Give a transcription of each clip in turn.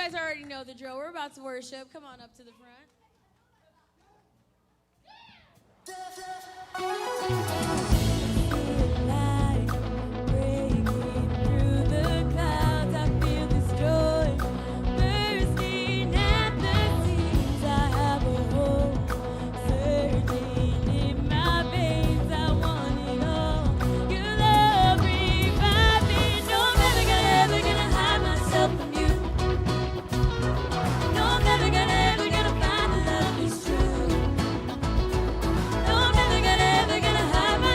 guys already know the drill. We're about to worship. Come on up to the front. Ever gonna hide my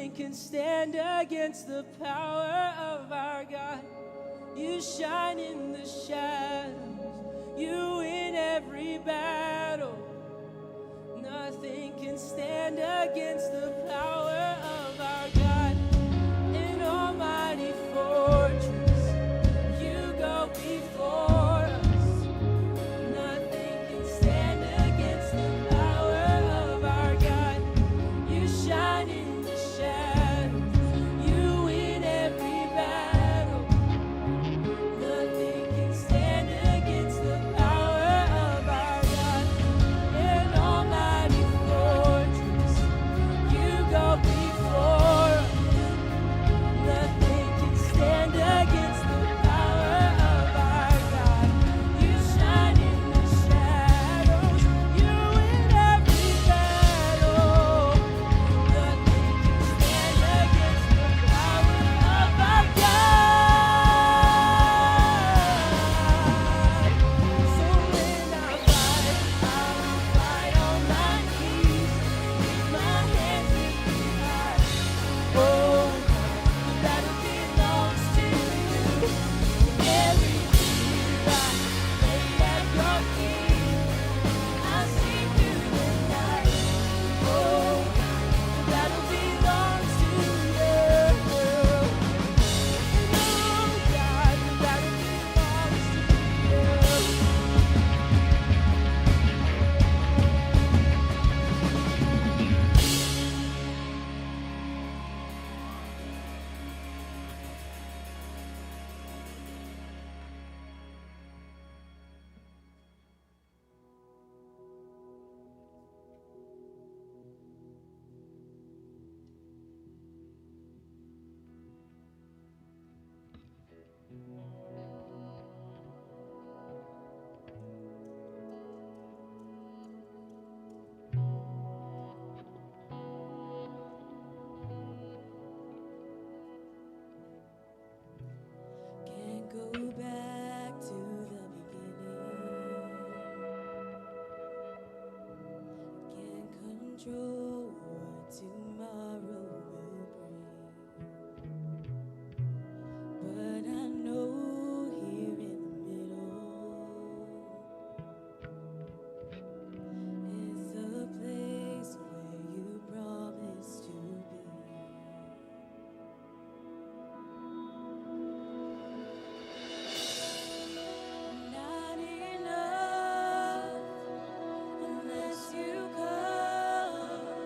Nothing can stand against the power of our God. You shine in the shadows. You win every battle. Nothing can stand against the power of our God. An almighty fortress, you go before us. Nothing can stand against the power of our God. You shine in the shadows, you win every battle. Nothing can stand against the power of our God. An almighty fortress, you go before us. Nothing can stand against the power of our God. You shine in the shadows, you win every battle. Nothing can stand against the power of our God. So when I fight, I will fight on my knees, with my hands lifted high. Oh, the battle belongs to you. Every tear I lay at your feet, I sing through the night. Oh, the battle belongs to you. And oh, God, the battle belongs to you. Can't go back to the beginning. Can't control what tomorrow will bring. But I know here in the middle is a place where you promised to be. Not enough unless you come.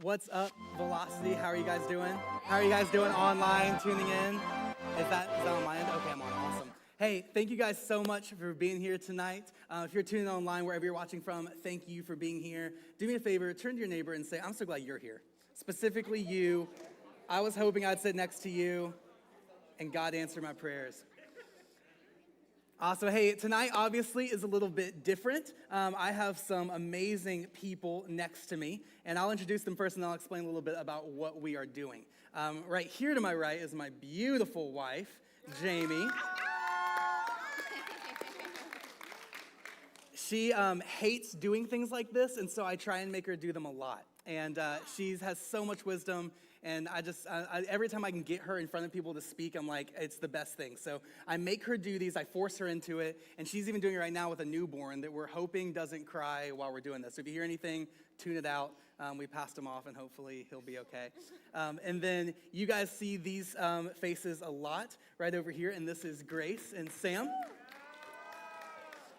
What's up, Velocity? How are you guys doing? How are you guys doing online, tuning in? Is that on my end? Okay, I'm on. Awesome. Hey, thank you guys so much for being here tonight. If you're tuning in online, wherever you're watching from, thank you for being here. Do me a favor, turn to your neighbor and say, I'm so glad you're here. Specifically you. I was hoping I'd sit next to you, and God answered my prayers. Awesome. Hey, tonight obviously is a little bit different. I have some amazing people next to me, and I'll introduce them first, and I'll explain a little bit about what we are doing. Right here to my right is my beautiful wife, Jamie. She hates doing things like this, and so I try and make her do them a lot. And she has so much wisdom, and I every time I can get her in front of people to speak, I'm like, it's the best thing. So I make her do these, I force her into it, and she's even doing it right now with a newborn that we're hoping doesn't cry while we're doing this. So if you hear anything, tune it out. We passed him off, and hopefully he'll be okay. And then you guys see these faces a lot right over here, and this is Grace and Sam.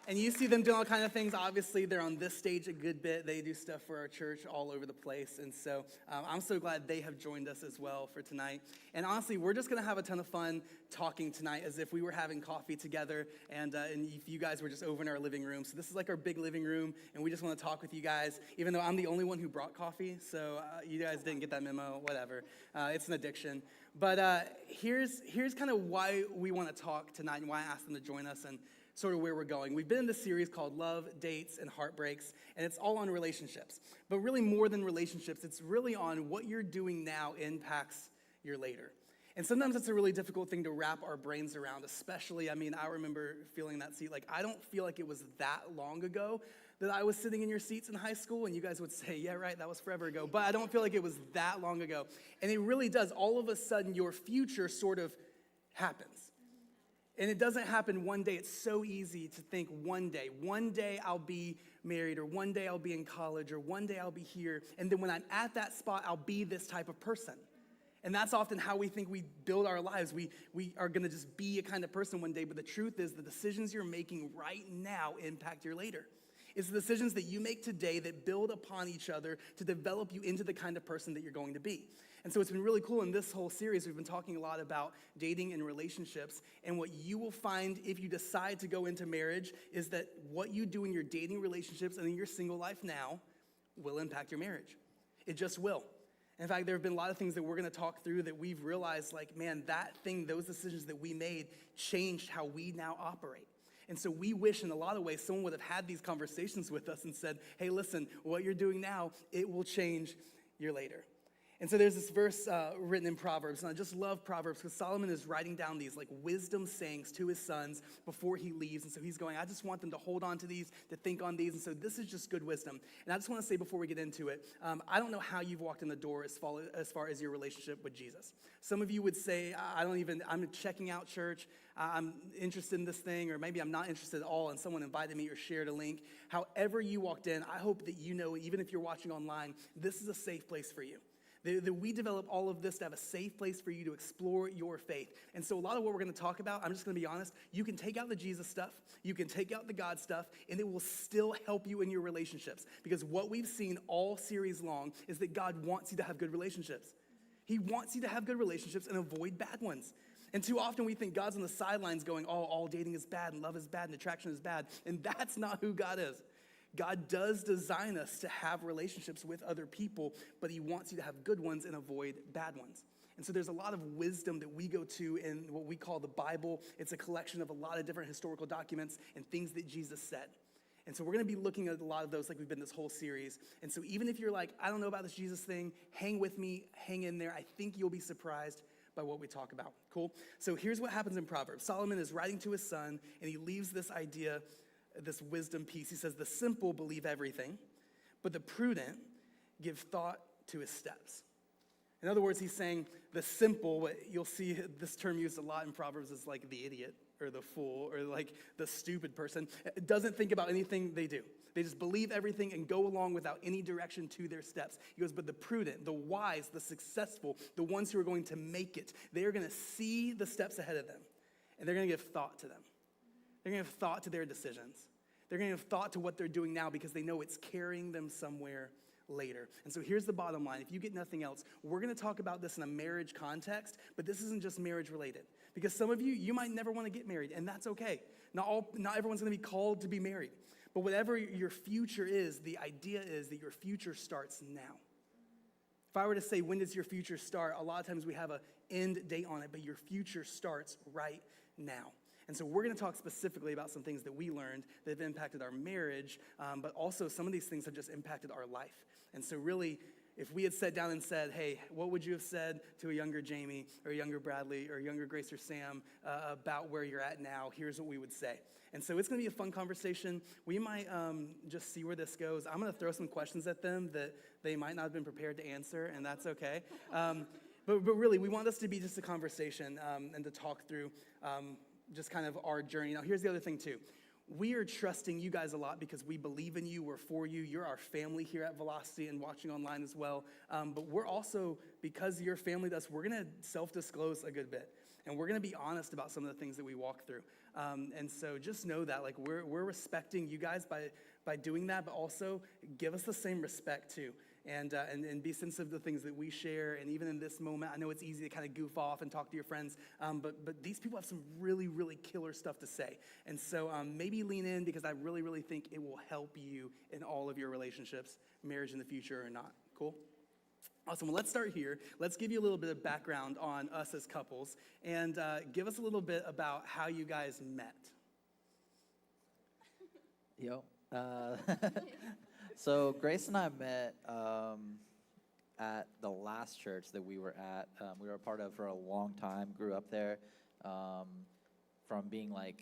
And you see them doing all kind of things. Obviously, they're on this stage a good bit. They do stuff for our church all over the place. And so I'm so glad they have joined us as well for tonight. And honestly, we're just going to have a ton of fun talking tonight as if we were having coffee together and if you guys were just over in our living room. So this is like our big living room, and we just want to talk with you guys, even though I'm the only one who brought coffee. So you guys didn't get that memo, whatever. It's an addiction. But here's kind of why we want to talk tonight and why I asked them to join us and sort of where we're going. We've been in this series called Love, Dates, and Heartbreaks, and it's all on relationships. But really more than relationships, it's really on what you're doing now impacts your later. And sometimes it's a really difficult thing to wrap our brains around, especially, I remember feeling that seat. Like, I don't feel like it was that long ago that I was sitting in your seats in high school, and you guys would say, yeah, right, that was forever ago. But I don't feel like it was that long ago. And it really does. All of a sudden, your future sort of happens. And it doesn't happen one day. It's so easy to think one day I'll be married, or one day I'll be in college, or one day I'll be here. And then when I'm at that spot, I'll be this type of person. And that's often how we think we build our lives. We are going to just be a kind of person one day. But the truth is the decisions you're making right now impact your later. It's the decisions that you make today that build upon each other to develop you into the kind of person that you're going to be. And so it's been really cool in this whole series. We've been talking a lot about dating and relationships. And what you will find if you decide to go into marriage is that what you do in your dating relationships and in your single life now will impact your marriage. It just will. In fact, there have been a lot of things that we're going to talk through that we've realized, like, man, that thing, those decisions that we made changed how we now operate. And so we wish in a lot of ways someone would have had these conversations with us and said, hey, listen, what you're doing now, it will change your later. And so there's this verse written in Proverbs, and I just love Proverbs because Solomon is writing down these like wisdom sayings to his sons before he leaves. And so he's going, I just want them to hold on to these, to think on these. And so this is just good wisdom. And I just want to say before we get into it, I don't know how you've walked in the door as far as your relationship with Jesus. Some of you would say, I'm checking out church. I'm interested in this thing, or maybe I'm not interested at all, and someone invited me or shared a link. However you walked in, I hope that you know, even if you're watching online, this is a safe place for you. That we develop all of this to have a safe place for you to explore your faith. And so a lot of what we're going to talk about, I'm just going to be honest, you can take out the Jesus stuff, you can take out the God stuff, and it will still help you in your relationships. Because what we've seen all series long is that God wants you to have good relationships. He wants you to have good relationships and avoid bad ones. And too often we think God's on the sidelines going, oh, all dating is bad, and love is bad, and attraction is bad. And that's not who God is. God does design us to have relationships with other people, but he wants you to have good ones and avoid bad ones. And so there's a lot of wisdom that we go to in what we call the Bible. It's a collection of a lot of different historical documents and things that Jesus said. And so we're going to be looking at a lot of those like we've been this whole series. And so even if you're like, I don't know about this Jesus thing, hang with me, hang in there. I think you'll be surprised by what we talk about. Cool? So here's what happens in Proverbs. Solomon is writing to his son, and he leaves this idea, this wisdom piece. He says, the simple believe everything, but the prudent give thought to his steps. In other words, he's saying the simple, what you'll see this term used a lot in Proverbs is like the idiot or the fool or like the stupid person. It doesn't think about anything they do. They just believe everything and go along without any direction to their steps. He goes, but the prudent, the wise, the successful, the ones who are going to make it, they are going to see the steps ahead of them, and they're going to give thought to them. They're going to give thought to their decisions. They're going to give thought to what they're doing now because they know it's carrying them somewhere later. And so here's the bottom line. If you get nothing else, we're going to talk about this in a marriage context, but this isn't just marriage related. Because some of you might never want to get married, and that's okay. Not everyone's going to be called to be married. But whatever your future is, the idea is that your future starts now. If I were to say, when does your future start? A lot of times we have an end date on it, but your future starts right now. And so we're going to talk specifically about some things that we learned that have impacted our marriage, but also some of these things have just impacted our life. And so really, if we had sat down and said, hey, what would you have said to a younger Jamie or a younger Bradley or a younger Grace or Sam about where you're at now? Here's what we would say. And so it's going to be a fun conversation. We might just see where this goes. I'm going to throw some questions at them that they might not have been prepared to answer, and that's okay. But really, we want this to be just a conversation and to talk through just kind of our journey. Now, here's the other thing, too. We are trusting you guys a lot because we believe in you. We're for you. You're our family here at Velocity and watching online as well. But we're also, because you're family to us, we're going to self-disclose a good bit. And we're going to be honest about some of the things that we walk through. And so just know that, like, we're respecting you guys by doing that, but also give us the same respect, too. And be sensitive to the things that we share. And even in this moment, I know it's easy to kind of goof off and talk to your friends, but these people have some really, really killer stuff to say. And so maybe lean in, because I really, really think it will help you in all of your relationships, marriage in the future or not. Cool? Awesome. Well, let's start here. Let's give you a little bit of background on us as couples, and give us a little bit about how you guys met. Yo. So Grace and I met at the last church that we were at. We were a part of for a long time, grew up there from being like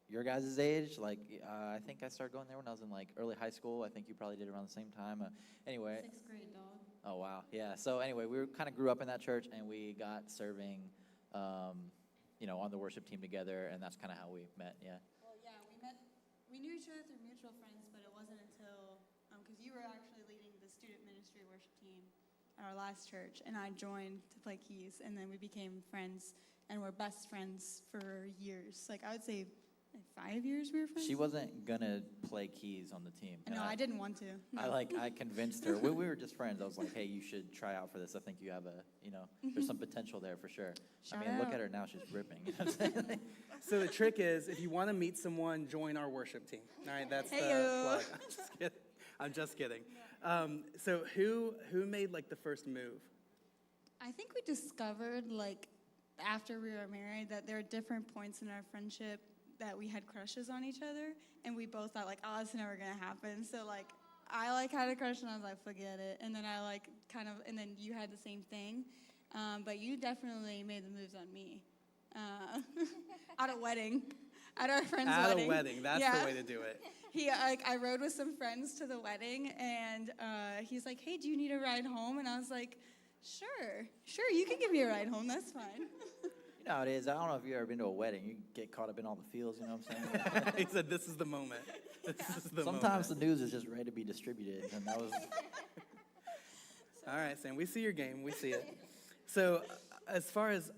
your guys' age. Like, I think I started going there when I was in like early high school. I think you probably did around the same time. Anyway. 6th grade, dog. Oh, wow. Yeah. So anyway, we kind of grew up in that church, and we got serving, on the worship team together, and that's kind of how we met. Yeah. Well, yeah, we knew each other through mutual friends, but it wasn't until, because you were actually leading the student ministry worship team at our last church, and I joined to play keys, and then we became friends, and we're best friends for years. Like, I would say 5 years we were friends. She wasn't gonna play keys on the team. No, I didn't want to. No. I convinced her. We were just friends. I was like, hey, you should try out for this. I think you have there's some potential there for sure. Shout look out. at her now. She's ripping. You know what I'm saying? So the trick is, if you want to meet someone, join our worship team. All right, that's the Heyo. plug. I'm just kidding. So who made like the first move? I think we discovered, like, after we were married, that there are different points in our friendship that we had crushes on each other, and we both thought, like, oh, it's never gonna happen. So, like, I, like, had a crush, and I was like, forget it. And then I, like, and then you had the same thing. But you definitely made the moves on me. At a wedding. At our friend's wedding. At a wedding, that's the way to do it. I rode with some friends to the wedding, and he's like, hey, do you need a ride home? And I was like, sure, you can give me a ride home, that's fine. You know how it is. I don't know if you've ever been to a wedding. You get caught up in all the feels, you know what I'm saying? He said, this is the moment. This is the Sometimes moment. the news is just ready to be distributed, and that was... All right, Sam, we see your game. We see it. So as far as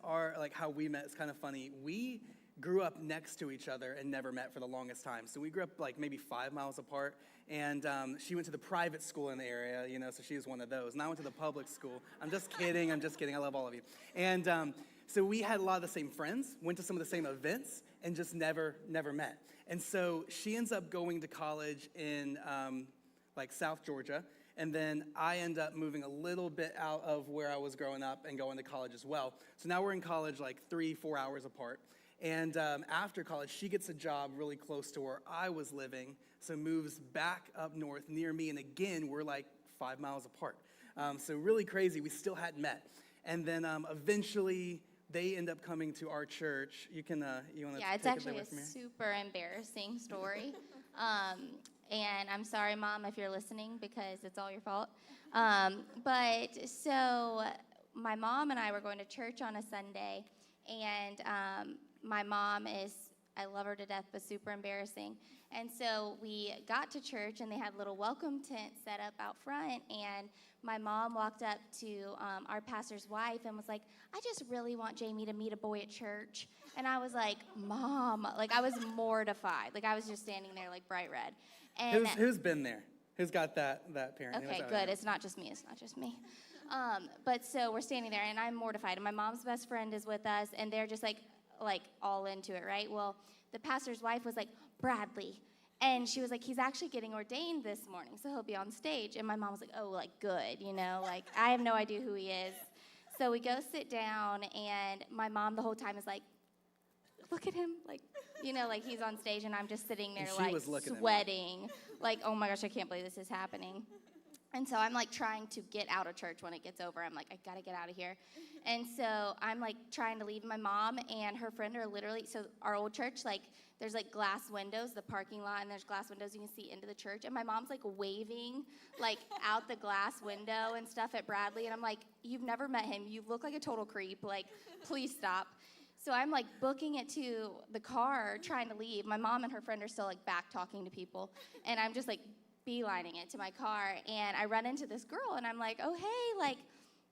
how we met, it's kind of funny. We grew up next to each other and never met for the longest time. So we grew up like maybe 5 miles apart, and she went to the private school in the area, so she was one of those. And I went to the public school. I'm just kidding. I love all of you. And so we had a lot of the same friends, went to some of the same events, and just never met. And so she ends up going to college in South Georgia. And then I end up moving a little bit out of where I was growing up and going to college as well. So now we're in college like 3-4 hours apart. And after college, she gets a job really close to where I was living, so moves back up north near me. And again, we're like 5 miles apart. So really crazy. We still hadn't met. And then eventually, they end up coming to our church. You want to Yeah, it's actually a super embarrassing story. And I'm sorry, Mom, if you're listening, because it's all your fault. But so my mom and I were going to church on a Sunday, and my mom I love her to death, but super embarrassing. And so we got to church, and they had little welcome tents set up out front, and my mom walked up to our pastor's wife and was like, I just really want Jamie to meet a boy at church. And I was like, Mom, like I was mortified. Like I was just standing there like bright red. And Who's been there? Who's got that parent? Okay, good. It's not just me. It's not just me. But so we're standing there, and I'm mortified. And my mom's best friend is with us, and they're just like all into it, right? Well, the pastor's wife was like, Bradley. And she was like, he's actually getting ordained this morning, so he'll be on stage. And my mom was like, oh, like, good, like, I have no idea who he is. So we go sit down, and my mom the whole time is like, look at him, like he's on stage, and I'm just sitting there, like, sweating, like, oh my gosh, I can't believe this is happening. And so I'm, like, trying to get out of church when it gets over. I'm like, I got to get out of here. And so I'm, like, trying to leave. My mom and her friend are literally, so our old church, like, there's, like, glass windows, the parking lot, and there's glass windows you can see into the church. And my mom's, like, waving, like, out the glass window and stuff at Bradley. And I'm like, you've never met him. You look like a total creep. Like, please stop. So I'm, like, booking it to the car, trying to leave. My mom and her friend are still, like, back talking to people. And I'm just, like, beelining it to my car, and I run into this girl, and I'm like, oh, hey, like,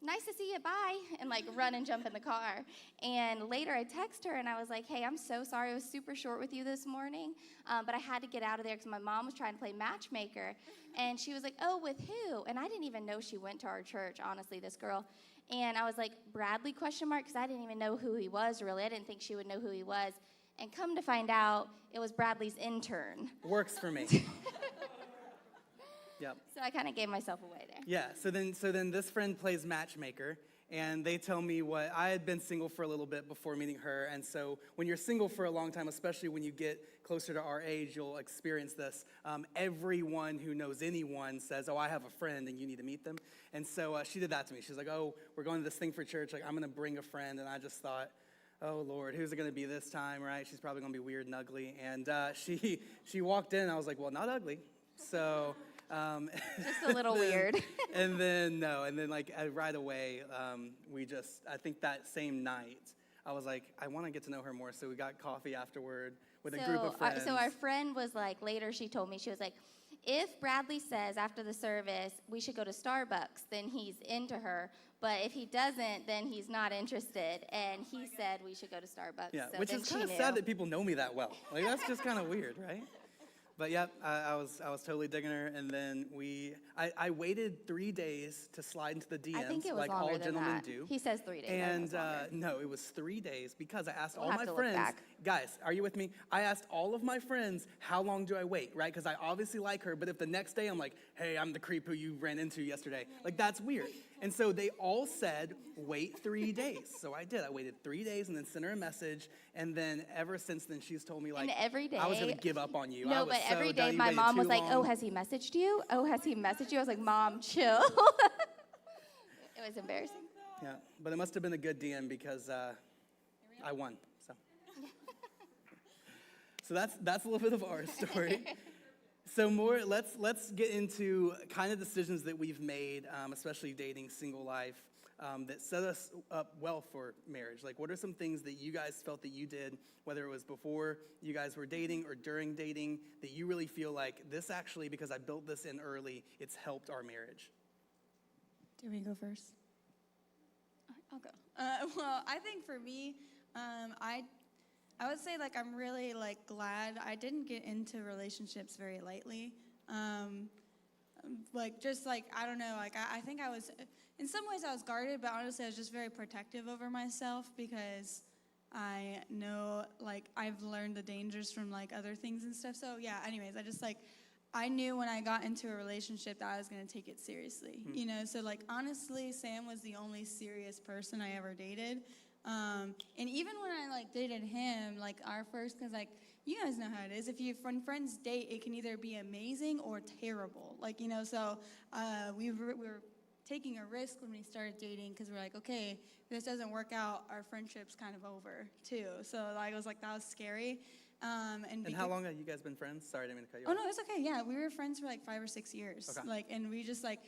nice to see you, bye, and, like, run and jump in the car. And later I text her, and I was like, hey, I'm so sorry I was super short with you this morning, but I had to get out of there because my mom was trying to play matchmaker. And she was like, oh, with who? And I didn't even know she went to our church, honestly, this girl. And I was like, Bradley, because I didn't even know who he was, really. I didn't think she would know who he was. And come to find out, it was Bradley's intern. Works for me. Yep. So I kind of gave myself away there. Yeah, so then this friend plays matchmaker, and they tell me what I had been single for a little bit before meeting her, and so when you're single for a long time, especially when you get closer to our age, you'll experience this. Everyone who knows anyone says, oh, I have a friend, and you need to meet them. And so she did that to me. She's like, oh, we're going to this thing for church, like, I'm going to bring a friend, and I just thought, oh, Lord, who's it going to be this time, right? She's probably going to be weird and ugly. And she walked in, and I was like, well, not ugly, so... just a little weird. and then like right away, I think that same night, I was like, I want to get to know her more. So we got coffee afterward with a group of friends. So our friend was like, later she told me, she was like, if Bradley says after the service we should go to Starbucks, then he's into her. But if he doesn't, then he's not interested. And he said we should go to Starbucks. Yeah, so which is kind of sad that people know me that well. Like, that's just kind of weird, right? But yeah, I was totally digging her, and then I waited 3 days to slide into the DMs, I think it was like longer all than gentlemen that. do. He says 3 days. And no, it was 3 days because I asked all have my to look friends, back. guys, are you with me? I asked all of my friends, how long do I wait, right? Because I obviously like her, but if the next day I'm like, hey, I'm the creep who you ran into yesterday, like that's weird. And so they all said, wait 3 days. So I did. I waited 3 days and then sent her a message. And then ever since then, she's told me, like, and every day, I was going to give up on you. No, but every day my mom was like, oh, has he messaged you? Oh, has he messaged you? I was like, Mom, chill. It was embarrassing. Yeah, but it must have been a good DM because I won. So that's a little bit of our story. So let's get into kind of decisions that we've made, especially dating, single life, that set us up well for marriage. Like, what are some things that you guys felt that you did, whether it was before you guys were dating or during dating, that you really feel like this actually, because I built this in early, it's helped our marriage? Do we go first? I'll go. Well, I think for me, I would say, like, I'm really, like, glad I didn't get into relationships very lightly. Like, just, like, I don't know, like, I think I was, in some ways I was guarded, but honestly I was just very protective over myself because I know, like, I've learned the dangers from, like, other things and stuff. So, yeah, anyways, I just, like, I knew when I got into a relationship that I was going to take it seriously, you know? So, like, honestly, Sam was the only serious person I ever dated. And even when I, like, dated him, like, our first, because, like, you guys know how it is. When friends date, it can either be amazing or terrible. Like, you know, so we were taking a risk when we started dating because we're like, okay, if this doesn't work out, our friendship's kind of over, too. So, like, I was like, that was scary. And how long have you guys been friends? Sorry, I didn't mean to cut you off. off. Oh, no, it's okay. Yeah, we were friends for, like, 5 or 6 years. Okay. Like, and we just, like,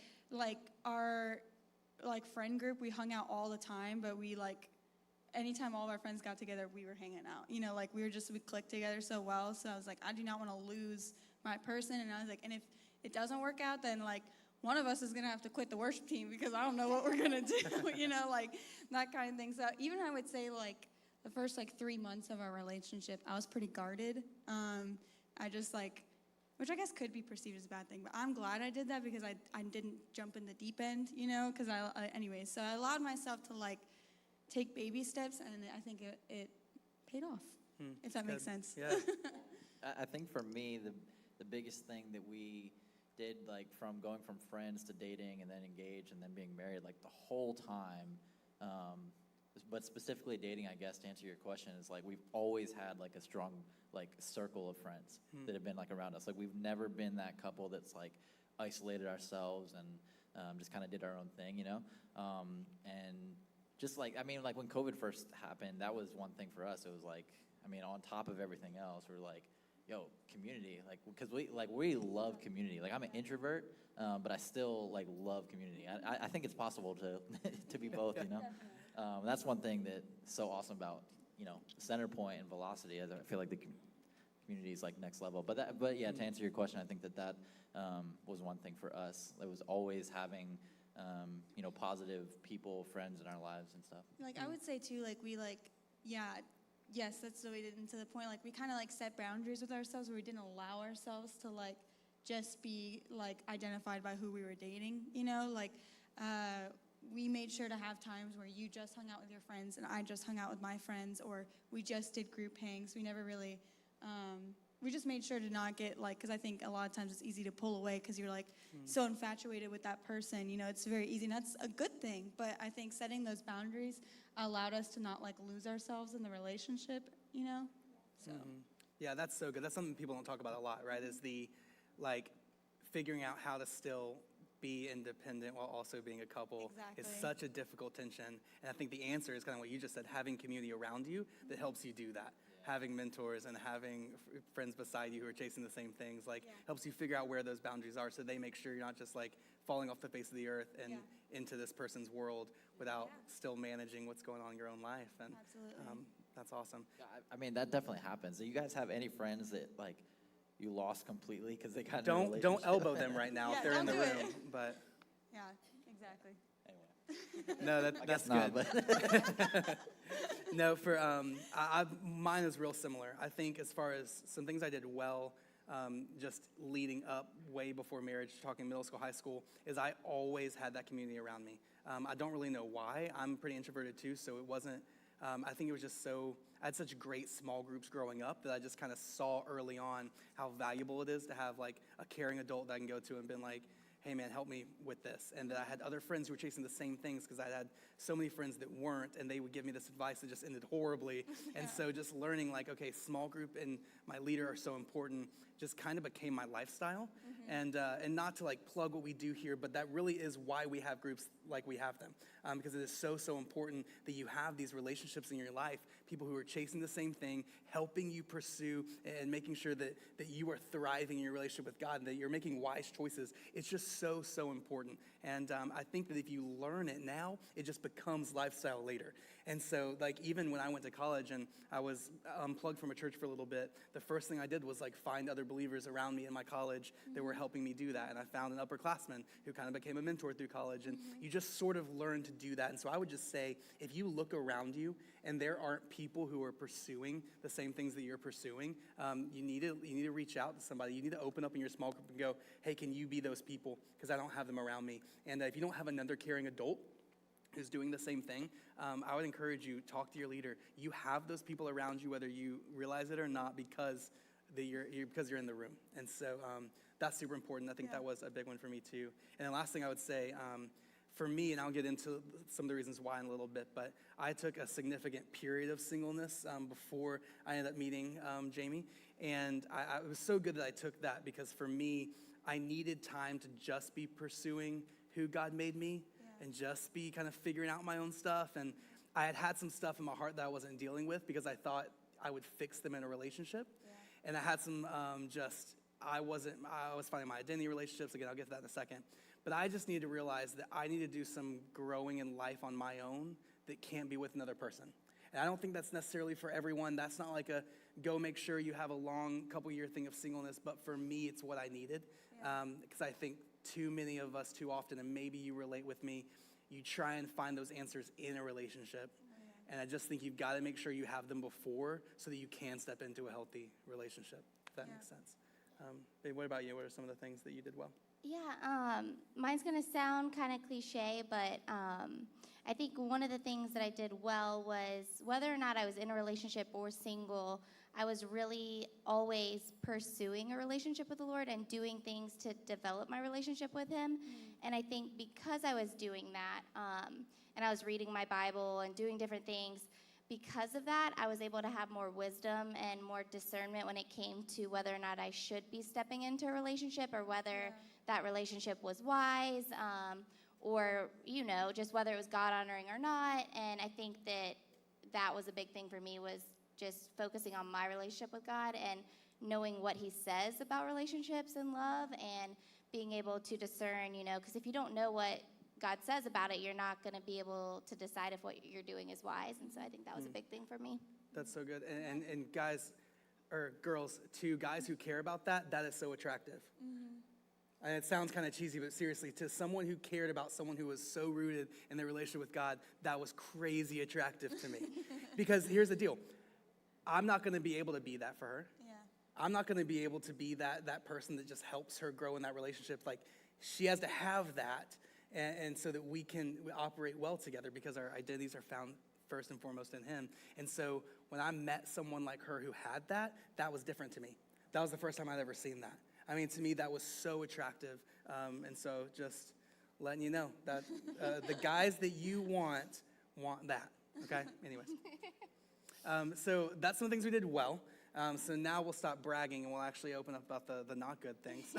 our, like, friend group, we hung out all the time, but we, like, anytime all of our friends got together, we were hanging out. You know, like, we clicked together so well. So I was like, I do not want to lose my person. And I was like, and if it doesn't work out, then, like, one of us is going to have to quit the worship team because I don't know what we're going to do, you know, like, that kind of thing. So even I would say, like, the first, like, 3 months of our relationship, I was pretty guarded. I just, like, which I guess could be perceived as a bad thing, but I'm glad I did that because I didn't jump in the deep end, you know, because anyways, so I allowed myself to like take baby steps, and I think it paid off, if that makes sense. Yeah. I think for me, the biggest thing that we did, like from going from friends to dating and then engaged and then being married, like the whole time, but specifically dating, I guess, to answer your question, is like we've always had like a strong like circle of friends that have been like around us. Like we've never been that couple that's like isolated ourselves and just kind of did our own thing, you know? And just like, I mean, like when COVID first happened, that was one thing for us. It was like, I mean, on top of everything else, we're like, yo, community, like, because we love community. Like I'm an introvert, but I still like love community. I think it's possible to be both, you know? That's one thing that's so awesome about, you know, Center Point and Velocity. I feel like the community is like next level. But yeah, to answer your question, I think that was one thing for us. It was always having, you know, positive people, friends in our lives and stuff. Like I would say too, like we like, yes, that's the way to, and to the point, like we kind of like set boundaries with ourselves where we didn't allow ourselves to like just be like identified by who we were dating, you know, like we made sure to have times where you just hung out with your friends and I just hung out with my friends, or we just did group hangs. We never really, we just made sure to not get like, because I think a lot of times it's easy to pull away because you're like so infatuated with that person, you know, it's very easy, and that's a good thing. But I think setting those boundaries allowed us to not like lose ourselves in the relationship, you know, so. Yeah, that's so good. That's something people don't talk about a lot, right? Is the like figuring out how to still be independent while also being a couple is such a difficult tension. And I think the answer is kind of what you just said, having community around you that helps you do that. Having mentors and having friends beside you who are chasing the same things, like helps you figure out where those boundaries are, so they make sure you're not just like falling off the face of the earth and into this person's world without still managing what's going on in your own life. And that's awesome. Yeah, I mean, that definitely happens. Do you guys have any friends that like you lost completely because they got in a relationship? Don't elbow them right now if they're in the room. But Yeah, exactly. Anyway. no, that's good. But No, for mine is real similar. I think as far as some things I did well, just leading up way before marriage, talking middle school, high school, is I always had that community around me. I don't really know why. I'm pretty introverted too, so it wasn't, I think it was just so, I had such great small groups growing up that I just kind of saw early on how valuable it is to have like a caring adult that I can go to and been like, hey man, help me with this. And that I had other friends who were chasing the same things, because I had so many friends that weren't, and they would give me this advice that just ended horribly. And so just learning like, okay, small group and my leader are so important, just kind of became my lifestyle. And not to like plug what we do here, but that really is why we have groups like we have them. Because it is so important that you have these relationships in your life, people who are chasing the same thing, helping you pursue and making sure that you are thriving in your relationship with God and that you're making wise choices. It's just so important. And I think that if you learn it now, it just becomes lifestyle later. And so like even when I went to college and I was unplugged from a church for a little bit, the first thing I did was like find other believers around me in my college that were helping me do that. And I found an upperclassman who kind of became a mentor through college. And you just sort of learn to do that. And so I would just say, if you look around you and there aren't people who are pursuing the same things that you're pursuing, you need to reach out to somebody. You need to open up in your small group and go, hey, can you be those people? Because I don't have them around me. And if you don't have another caring adult who's doing the same thing, I would encourage you, talk to your leader. You have those people around you, whether you realize it or not, because you're in the room. And so that's super important. I think that was a big one for me too. And the last thing I would say, for me, and I'll get into some of the reasons why in a little bit, but I took a significant period of singleness before I ended up meeting Jamie. And it was so good that I took that, because for me, I needed time to just be pursuing who God made me and just be kind of figuring out my own stuff. And I had some stuff in my heart that I wasn't dealing with because I thought I would fix them in a relationship. And I had some I was finding my identity relationships. Again, I'll get to that in a second. But I just needed to realize that I need to do some growing in life on my own that can't be with another person. And I don't think that's necessarily for everyone. That's not like a go make sure you have a long couple-year thing of singleness. But for me, it's what I needed. Because I think too many of us too often, and maybe you relate with me, you try and find those answers in a relationship. And I just think you've got to make sure you have them before so that you can step into a healthy relationship, if that makes sense. Babe, what about you? What are some of the things that you did well? Yeah, mine's gonna sound kind of cliche, but I think one of the things that I did well was whether or not I was in a relationship or single, I was really always pursuing a relationship with the Lord and doing things to develop my relationship with Him. And I think because I was doing that, and I was reading my Bible and doing different things, because of that, I was able to have more wisdom and more discernment when it came to whether or not I should be stepping into a relationship or whether that relationship was wise, or, just whether it was God-honoring or not. And I think that was a big thing for me, was just focusing on my relationship with God and knowing what He says about relationships and love and being able to discern, because if you don't know what God says about it, you're not going to be able to decide if what you're doing is wise. And so I think that was a big thing for me. That's so good. And guys, or girls, to guys who care about that, that is so attractive. And it sounds kind of cheesy, but seriously, to someone who cared about someone who was so rooted in their relationship with God, that was crazy attractive to me. Because here's the deal. I'm not going to be able to be that for her. Yeah. I'm not going to be able to be that person that just helps her grow in that relationship. Like, she has to have that, and so that we operate well together, because our identities are found first and foremost in Him. And so when I met someone like her who had that, that was different to me. That was the first time I'd ever seen that. I mean, to me, that was so attractive. And so just letting you know that the guys that you want that, okay? Anyways. So that's some of the things we did well. So now we'll stop bragging and we'll actually open up about the not good things.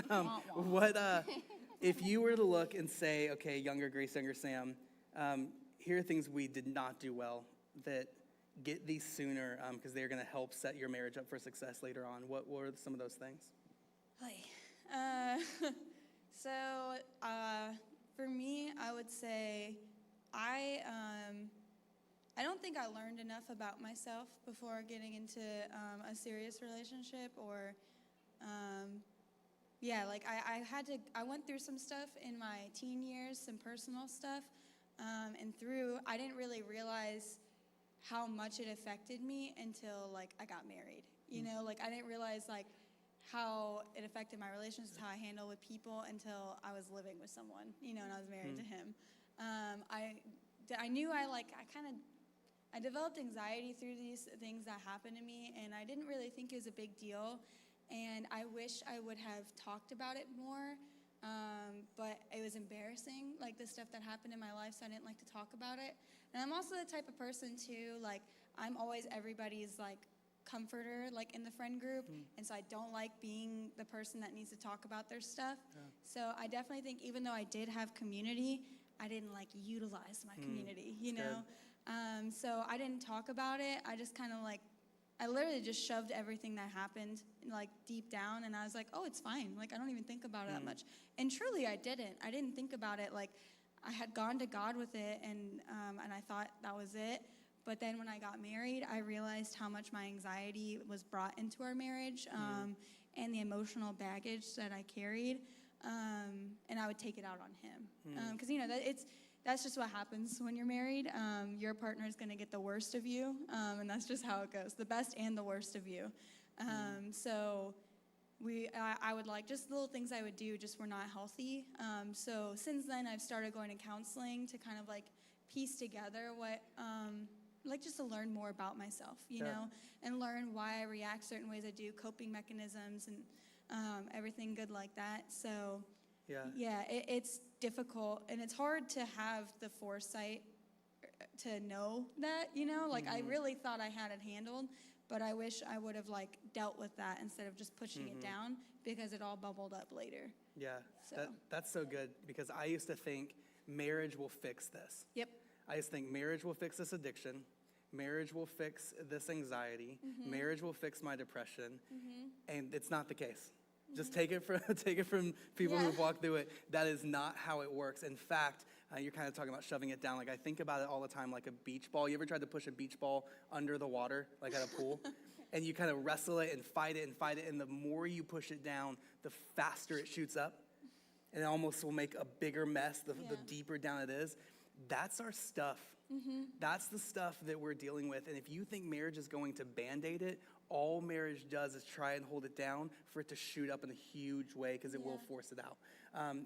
If you were to look and say, okay, younger Grace, younger Sam, here are things we did not do well, that get these sooner because they're going to help set your marriage up for success later on. What were some of those things? For me, I would say I don't think I learned enough about myself before getting into a serious relationship, or I went through some stuff in my teen years, some personal stuff, I didn't really realize how much it affected me until I got married. I didn't realize how it affected my relationships, how I handle with people, until I was living with someone, and I was married to him. I knew I developed anxiety through these things that happened to me, and I didn't really think it was a big deal, and I wish I would have talked about it more, but it was embarrassing, the stuff that happened in my life, so I didn't like to talk about it. And I'm also the type of person, too, I'm always everybody's, comforter, in the friend group, and so I don't like being the person that needs to talk about their stuff. So I definitely think, even though I did have community, I didn't utilize my community, so I didn't talk about it. I just kind of I literally just shoved everything that happened deep down, and I was like, oh, it's fine. I don't even think about it that much. And truly, I didn't think about it. I had gone to God with it, and I thought that was it. But then when I got married, I realized how much my anxiety was brought into our marriage, and the emotional baggage that I carried, and I would take it out on him. Because, that's just what happens when you're married. Your partner is going to get the worst of you, and that's just how it goes, the best and the worst of you. So I would just little things I would do just were not healthy. So since then, I've started going to counseling to kind of piece together what... just to learn more about myself, you know, and learn why I react certain ways I do, coping mechanisms, and everything good like that. So, it's difficult, and it's hard to have the foresight to know that, I really thought I had it handled, but I wish I would have, dealt with that instead of just pushing it down, because it all bubbled up later. Yeah, so. That's so good, because I used to think marriage will fix this. Yep. I just think marriage will fix this addiction. Marriage will fix this anxiety. Marriage will fix my depression. And it's not the case. Just take it from people who've walked through it. That is not how it works. In fact, you're kind of talking about shoving it down. I think about it all the time, like a beach ball. You ever tried to push a beach ball under the water, at a pool? And you kind of wrestle it and fight it. And the more you push it down, the faster it shoots up. And it almost will make a bigger mess the deeper down it is. that's our stuff. That's the stuff that we're dealing with. And if you think marriage is going to Band-Aid it, all marriage does is try and hold it down for it to shoot up in a huge way, because it will force it out.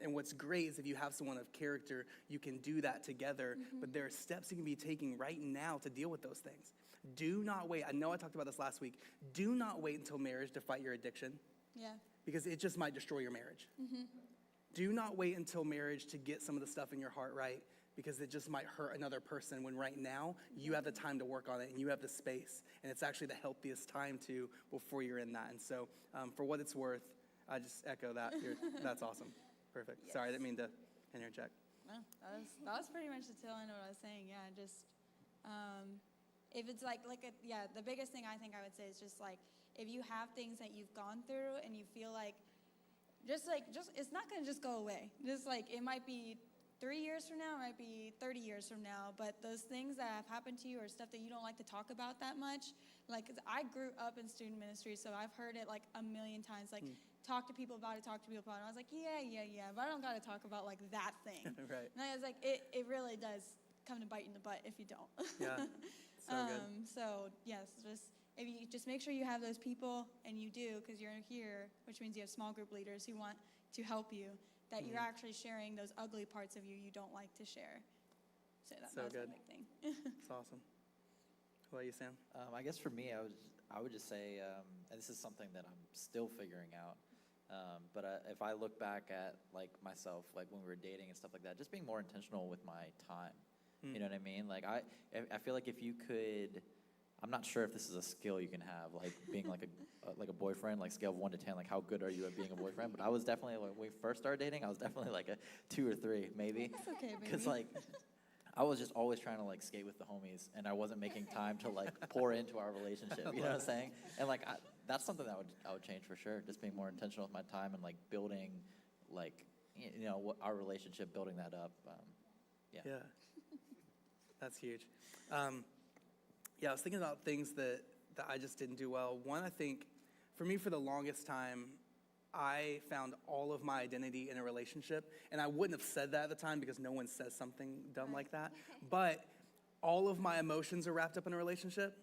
And what's great is if you have someone of character, you can do that together. But there are steps you can be taking right now to deal with those things. Do not wait. I know I talked about this last week. Do not wait until marriage to fight your addiction, because it just might destroy your marriage. Do not wait until marriage to get some of the stuff in your heart right, because it just might hurt another person, when right now you have the time to work on it and you have the space. And it's actually the healthiest time to before you're in that. And so for what it's worth, I just echo that. That's awesome. Perfect. Yes. Sorry, I didn't mean to interject. No, that was pretty much the tail end of what I was saying. Yeah, just if it's the biggest thing I think I would say is just like, if you have things that you've gone through and you feel like just it's not gonna just go away. Just like, it might be 3 years from now, it might be 30 years from now, but those things that have happened to you or stuff that you don't like to talk about that much, like, 'cause I grew up in student ministry, so I've heard it like a million times, like, talk to people about it, And I was like, yeah, but I don't gotta talk about like that thing. Right. And I was like, it really does come to bite you in the butt if you don't. Yeah. So good. So yes, if you just make sure you have those people, and you do, because you're here, which means you have small group leaders who want to help you, that you're actually sharing those ugly parts of you don't like to share. So that's So good. a big thing. It's awesome. What about you, Sam? I guess for me, I would just say, and this is something that I'm still figuring out, but if I look back at like myself, like when we were dating and stuff like that, just being more intentional with my time. You know what I mean? Like I feel like if you could, I'm not sure if this is a skill you can have, like being like a boyfriend, like scale of 1 to 10, like how good are you at being a boyfriend? But I was definitely, when we first started dating, I was definitely like a 2 or 3, maybe. That's okay, baby. Because like, I was just always trying to like skate with the homies, and I wasn't making time to like pour into our relationship. You know what I'm saying? And like, that's something that I would change for sure. Just being more intentional with my time and like building, like, you know, our relationship, building that up. Yeah. That's huge. I was thinking about things that I just didn't do well. One, I think, for me, for the longest time, I found all of my identity in a relationship. And I wouldn't have said that at the time, because no one says something dumb like that. But all of my emotions are wrapped up in a relationship.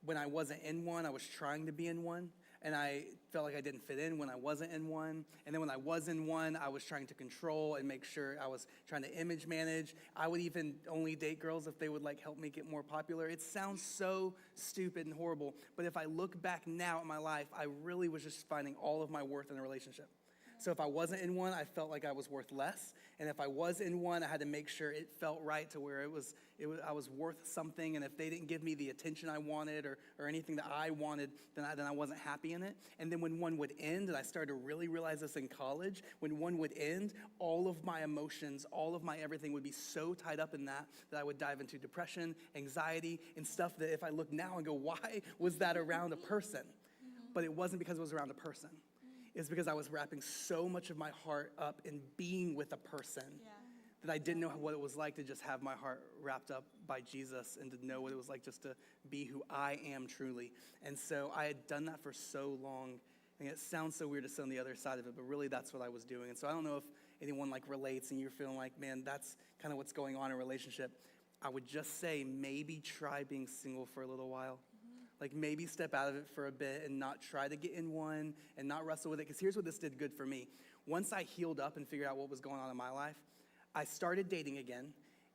When I wasn't in one, I was trying to be in one. And I felt like I didn't fit in when I wasn't in one. And then when I was in one, I was trying to control and make sure I was trying to image manage. I would even only date girls if they would like help me get more popular. It sounds so stupid and horrible. But if I look back now at my life, I really was just finding all of my worth in a relationship. So if I wasn't in one, I felt like I was worth less. And if I was in one, I had to make sure it felt right to where I was worth something. And if they didn't give me the attention I wanted or anything that I wanted, then I wasn't happy in it. And then when one would end, and I started to really realize this in college, when one would end, all of my emotions, all of my everything would be so tied up in that I would dive into depression, anxiety, and stuff that if I look now and go, why was that around a person? But it wasn't because it was around a person. It's because I was wrapping so much of my heart up in being with a person that I didn't know what it was like to just have my heart wrapped up by Jesus, and to know what it was like just to be who I am truly. And so I had done that for so long. And it sounds so weird to sit on the other side of it, but really that's what I was doing. And so I don't know if anyone like relates and you're feeling like, man, that's kind of what's going on in a relationship. I would just say maybe try being single for a little while. Like maybe step out of it for a bit and not try to get in one and not wrestle with it. Because here's what this did good for me. Once I healed up and figured out what was going on in my life, I started dating again.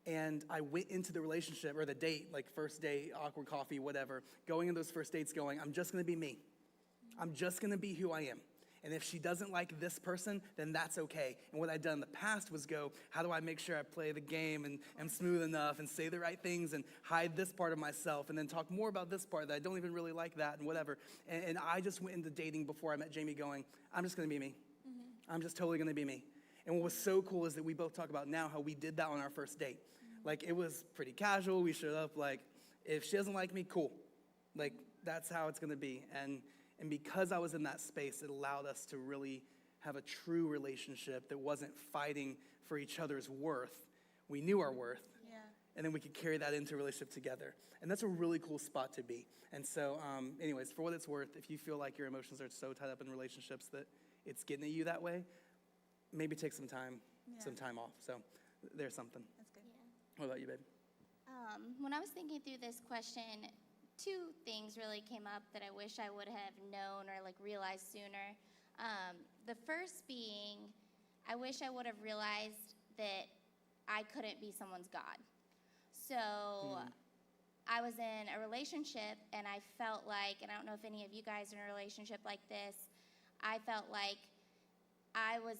And I went into the relationship or the date, like first date, awkward coffee, whatever, going in those first dates going, I'm just going to be me. I'm just going to be who I am. And if she doesn't like this person, then that's okay. And what I'd done in the past was go, how do I make sure I play the game and am smooth enough and say the right things and hide this part of myself and then talk more about this part that I don't even really like that and whatever. And I just went into dating before I met Jamie going, I'm just going to be me. I'm just totally going to be me. And what was so cool is that we both talk about now how we did that on our first date. Like, it was pretty casual. We showed up like, if she doesn't like me, cool. Like, that's how it's going to be. And because I was in that space, it allowed us to really have a true relationship that wasn't fighting for each other's worth. We knew our worth. Yeah. And then we could carry that into a relationship together. And that's a really cool spot to be. And so, anyways, for what it's worth, if you feel like your emotions are so tied up in relationships that it's getting at you that way, maybe take some time off. So there's something. That's good. What about you, babe? When I was thinking through this question, two things really came up that I wish I would have known or like realized sooner. The first being, I wish I would have realized that I couldn't be someone's God. So I was in a relationship and I felt like, and I don't know if any of you guys are in a relationship like this, I felt like I was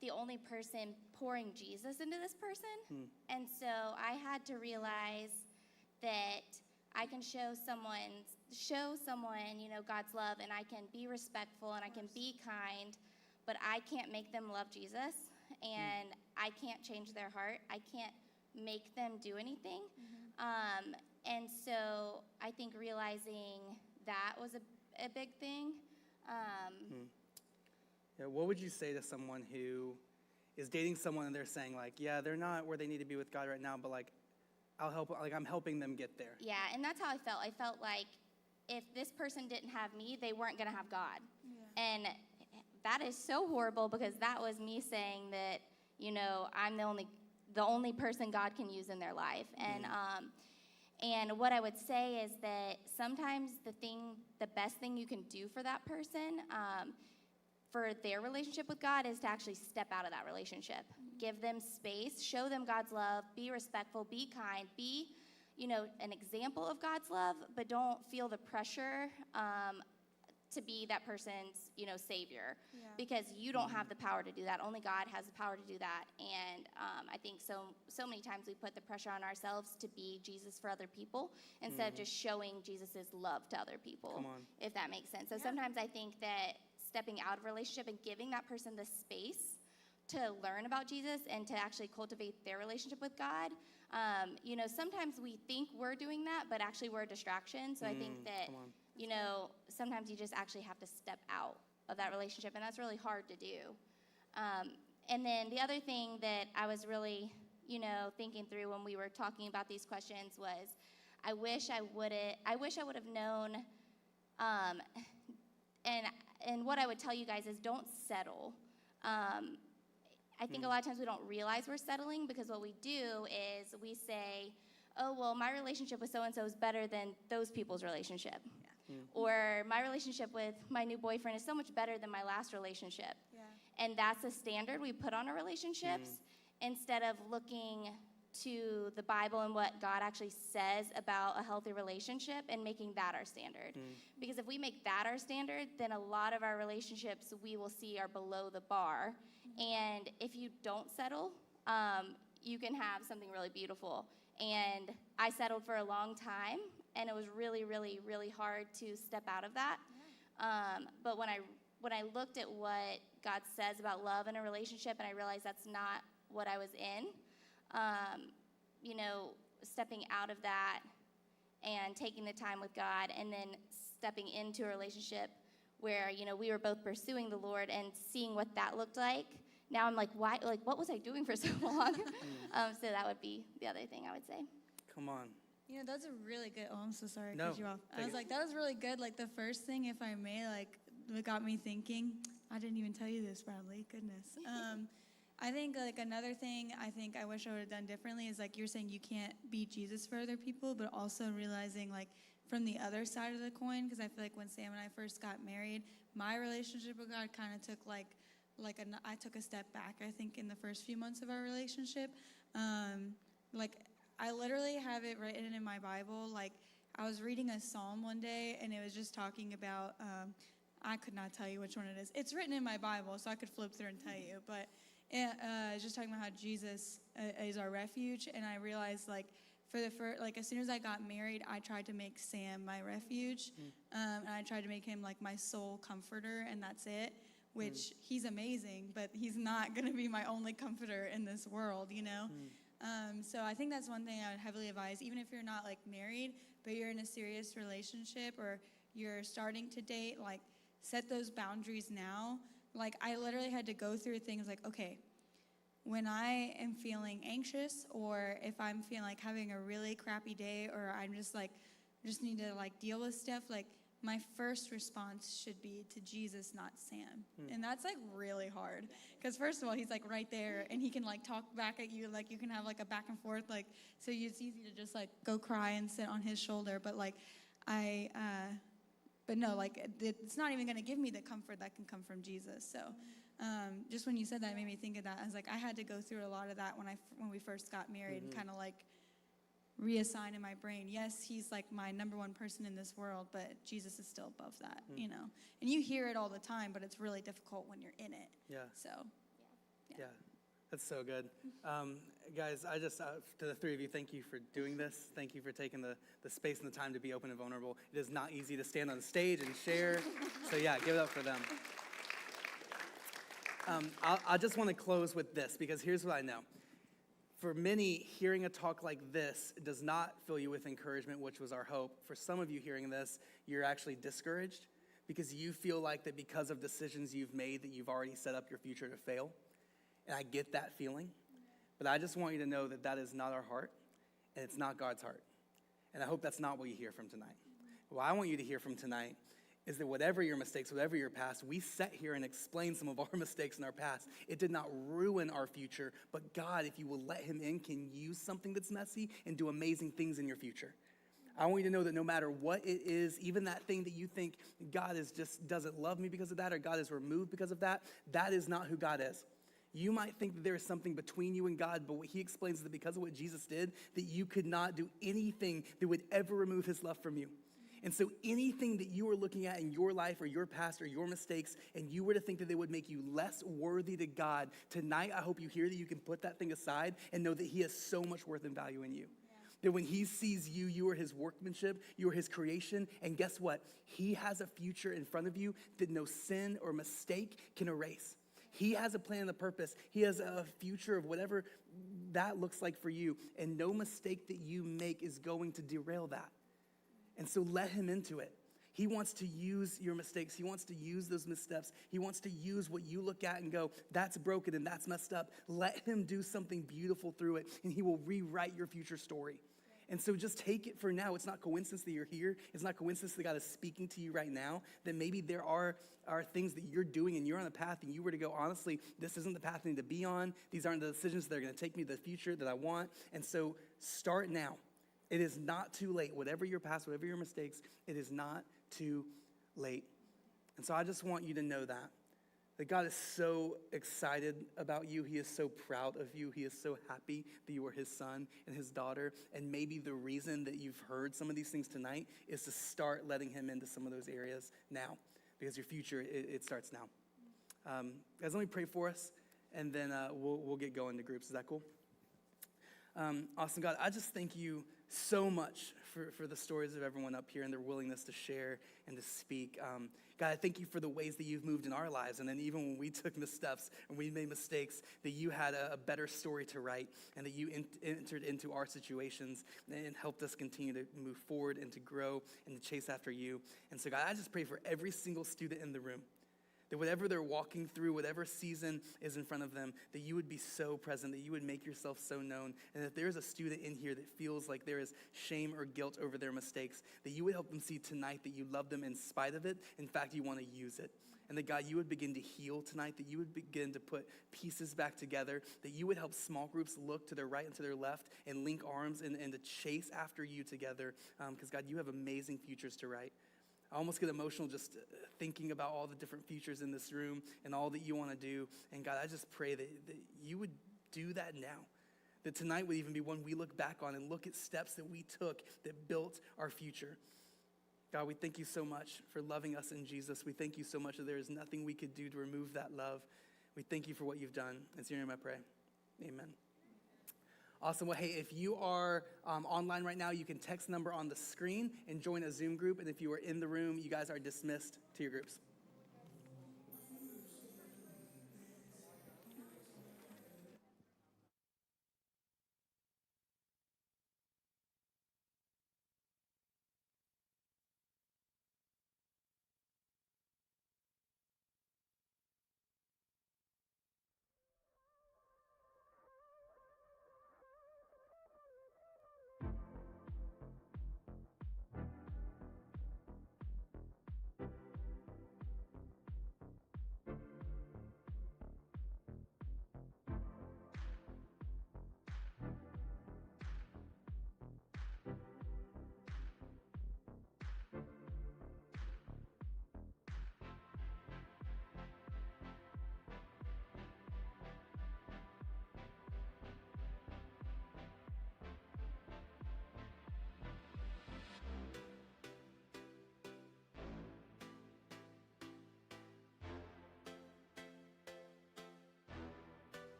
the only person pouring Jesus into this person. And so I had to realize that I can show someone, you know, God's love, and I can be respectful and I can be kind, but I can't make them love Jesus, and I can't change their heart. I can't make them do anything. And so I think realizing that was a big thing. Yeah, what would you say to someone who is dating someone and they're saying like, yeah, they're not where they need to be with God right now, but like, I'm helping them get there. Yeah, and that's how I felt. I felt like if this person didn't have me, they weren't going to have God. Yeah. And that is so horrible, because that was me saying that, you know, I'm the only person God can use in their life. And what I would say is that sometimes the best thing you can do for that person, for their relationship with God, is to actually step out of that relationship. Give them space, show them God's love, be respectful, be kind, be, you know, an example of God's love, but don't feel the pressure to be that person's, you know, savior, because you don't have the power to do that. Only God has the power to do that. And I think so many times we put the pressure on ourselves to be Jesus for other people instead of just showing Jesus's love to other people, if that makes sense. So sometimes I think that stepping out of a relationship and giving that person the space to learn about Jesus and to actually cultivate their relationship with God. You know, sometimes we think we're doing that, but actually we're a distraction. So I think that, you know, sometimes you just actually have to step out of that relationship, and that's really hard to do. And then the other thing that I was really, you know, thinking through when we were talking about these questions was, I wish I would have known, and what I would tell you guys is, don't settle. I think a lot of times we don't realize we're settling, because what we do is we say, oh, well, my relationship with so-and-so is better than those people's relationship. Or my relationship with my new boyfriend is so much better than my last relationship. And that's a standard we put on our relationships instead of looking to the Bible and what God actually says about a healthy relationship and making that our standard. Because if we make that our standard, then a lot of our relationships we will see are below the bar. And if you don't settle, you can have something really beautiful. And I settled for a long time, and it was really, really, really hard to step out of that. But when I looked at what God says about love in a relationship, and I realized that's not what I was in, you know, stepping out of that and taking the time with God, and then stepping into a relationship where, you know, we were both pursuing the Lord and seeing what that looked like. Now I'm like, why? Like, what was I doing for so long? So that would be the other thing I would say. Come on. You know, that's a really good, I'm so sorry No, to cut you off. I was like, that was really good. Like, the first thing, if I may, like, what got me thinking, I didn't even tell you this, Bradley, goodness. I think, like, another thing I wish I would have done differently is, like, you're saying you can't be Jesus for other people, but also realizing, like, from the other side of the coin, because I feel like when Sam and I first got married, my relationship with God kind of took, I took a step back, I think, in the first few months of our relationship. Like, I literally have it written in my Bible. Like, I was reading a psalm one day, and it was just talking about, I could not tell you which one it is. It's written in my Bible, so I could flip through and tell you. But it's just talking about how Jesus is our refuge. And I realized, like, as soon as I got married, I tried to make Sam my refuge. And I tried to make him, like, my sole comforter, and that's it. Which he's amazing, but he's not going to be my only comforter in this world, you know? So I think that's one thing I would heavily advise, even if you're not, like, married, but you're in a serious relationship or you're starting to date, like, set those boundaries now. Like, I literally had to go through things like, okay, when I am feeling anxious, or if I'm feeling like having a really crappy day, or I'm just like, just need to, like, deal with stuff, like, my first response should be to Jesus, not Sam. And that's like really hard. Because first of all, he's like right there and he can like talk back at you. Like you can have like a back and forth. Like, so it's easy to just like go cry and sit on his shoulder. But like but no, like it's not even going to give me the comfort that can come from Jesus. So just when you said that, it made me think of that. I was like, I had to go through a lot of that when we first got married and kind of like reassign in my brain, yes, he's like my number one person in this world, but Jesus is still above that, you know. And you hear it all the time, but it's really difficult when you're in it. Yeah. So, Yeah. That's so good. Guys, I just, to the three of you, thank you for doing this. Thank you for taking the space and the time to be open and vulnerable. It is not easy to stand on the stage and share. So yeah, give it up for them. I just want to close with this, because here's what I know. For many, hearing a talk like this does not fill you with encouragement, which was our hope. For some of you hearing this, you're actually discouraged because you feel like that because of decisions you've made that you've already set up your future to fail. And I get that feeling. But I just want you to know that that is not our heart, and it's not God's heart. And I hope that's not what you hear from tonight. What I want you to hear from tonight is that whatever your mistakes, whatever your past, we sat here and explained some of our mistakes in our past. It did not ruin our future, but God, if you will let him in, can use something that's messy and do amazing things in your future. I want you to know that no matter what it is, even that thing that you think God is just doesn't love me because of that, or God is removed because of that, that is not who God is. You might think that there is something between you and God, but what he explains is that because of what Jesus did, that you could not do anything that would ever remove his love from you. And so anything that you are looking at in your life or your past or your mistakes, and you were to think that they would make you less worthy to God, tonight I hope you hear that you can put that thing aside and know that he has so much worth and value in you. Yeah. That when he sees you, you are his workmanship, you are his creation, and guess what? He has a future in front of you that no sin or mistake can erase. He has a plan and a purpose. He has a future of whatever that looks like for you, and no mistake that you make is going to derail that. And so let him into it. He wants to use your mistakes. He wants to use those missteps. He wants to use what you look at and go, that's broken and that's messed up. Let him do something beautiful through it, and he will rewrite your future story. And so just take it for now. It's not coincidence that you're here. It's not coincidence that God is speaking to you right now, that maybe there are things that you're doing and you're on a path and you were to go, honestly, this isn't the path I need to be on. These aren't the decisions that are going to take me to the future that I want. And so start now. It is not too late. Whatever your past, whatever your mistakes, it is not too late. And so I just want you to know that God is so excited about you. He is so proud of you. He is so happy that you are his son and his daughter. And maybe the reason that you've heard some of these things tonight is to start letting him into some of those areas now, because your future, it starts now. Guys, let me pray for us, and then we'll get going to groups. Is that cool? Awesome. God, I just thank you so much for the stories of everyone up here and their willingness to share and to speak. God, I thank you for the ways that you've moved in our lives. And then even when we took missteps and we made mistakes, that you had a better story to write, and that you entered into our situations and helped us continue to move forward and to grow and to chase after you. And so, God, I just pray for every single student in the room, that whatever they're walking through, whatever season is in front of them, that you would be so present, that you would make yourself so known, and that there's a student in here that feels like there is shame or guilt over their mistakes, that you would help them see tonight that you love them in spite of it. In fact, you want to use it. And that, God, you would begin to heal tonight, that you would begin to put pieces back together, that you would help small groups look to their right and to their left and link arms and to chase after you together, because, God, you have amazing futures to write. I almost get emotional just thinking about all the different futures in this room and all that you want to do. And God, I just pray that you would do that now. That tonight would even be one we look back on and look at steps that we took that built our future. God, we thank you so much for loving us in Jesus. We thank you so much that there is nothing we could do to remove that love. We thank you for what you've done. It's in your name I pray. Amen. Awesome. Well, hey, if you are online right now, you can text the number on the screen and join a Zoom group. And if you are in the room, you guys are dismissed to your groups.